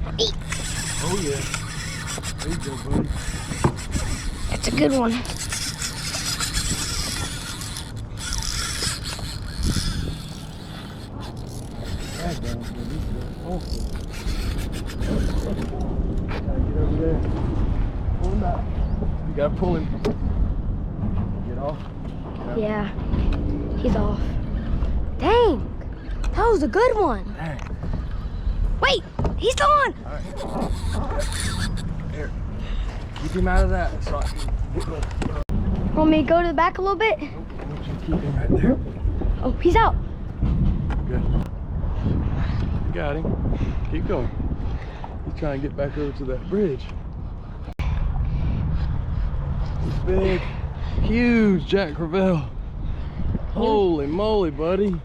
Oh yeah. There you go, buddy. That's a good one. That down's good. He's good. Awesome. Gotta get over there. Pull him out. You gotta pull him. Get off. Yeah, he's off. Dang, that was a good one. Dang. Wait, he's still on. All right. Here. Keep him out of that. So I can get the... Want me to go to the back a little bit? Nope. I want you to keep him right there. Oh, he's out. Good. You got him. Keep going. He's trying to get back over to that bridge. He's big. Huge Jack Crevalle. Holy moly, buddy.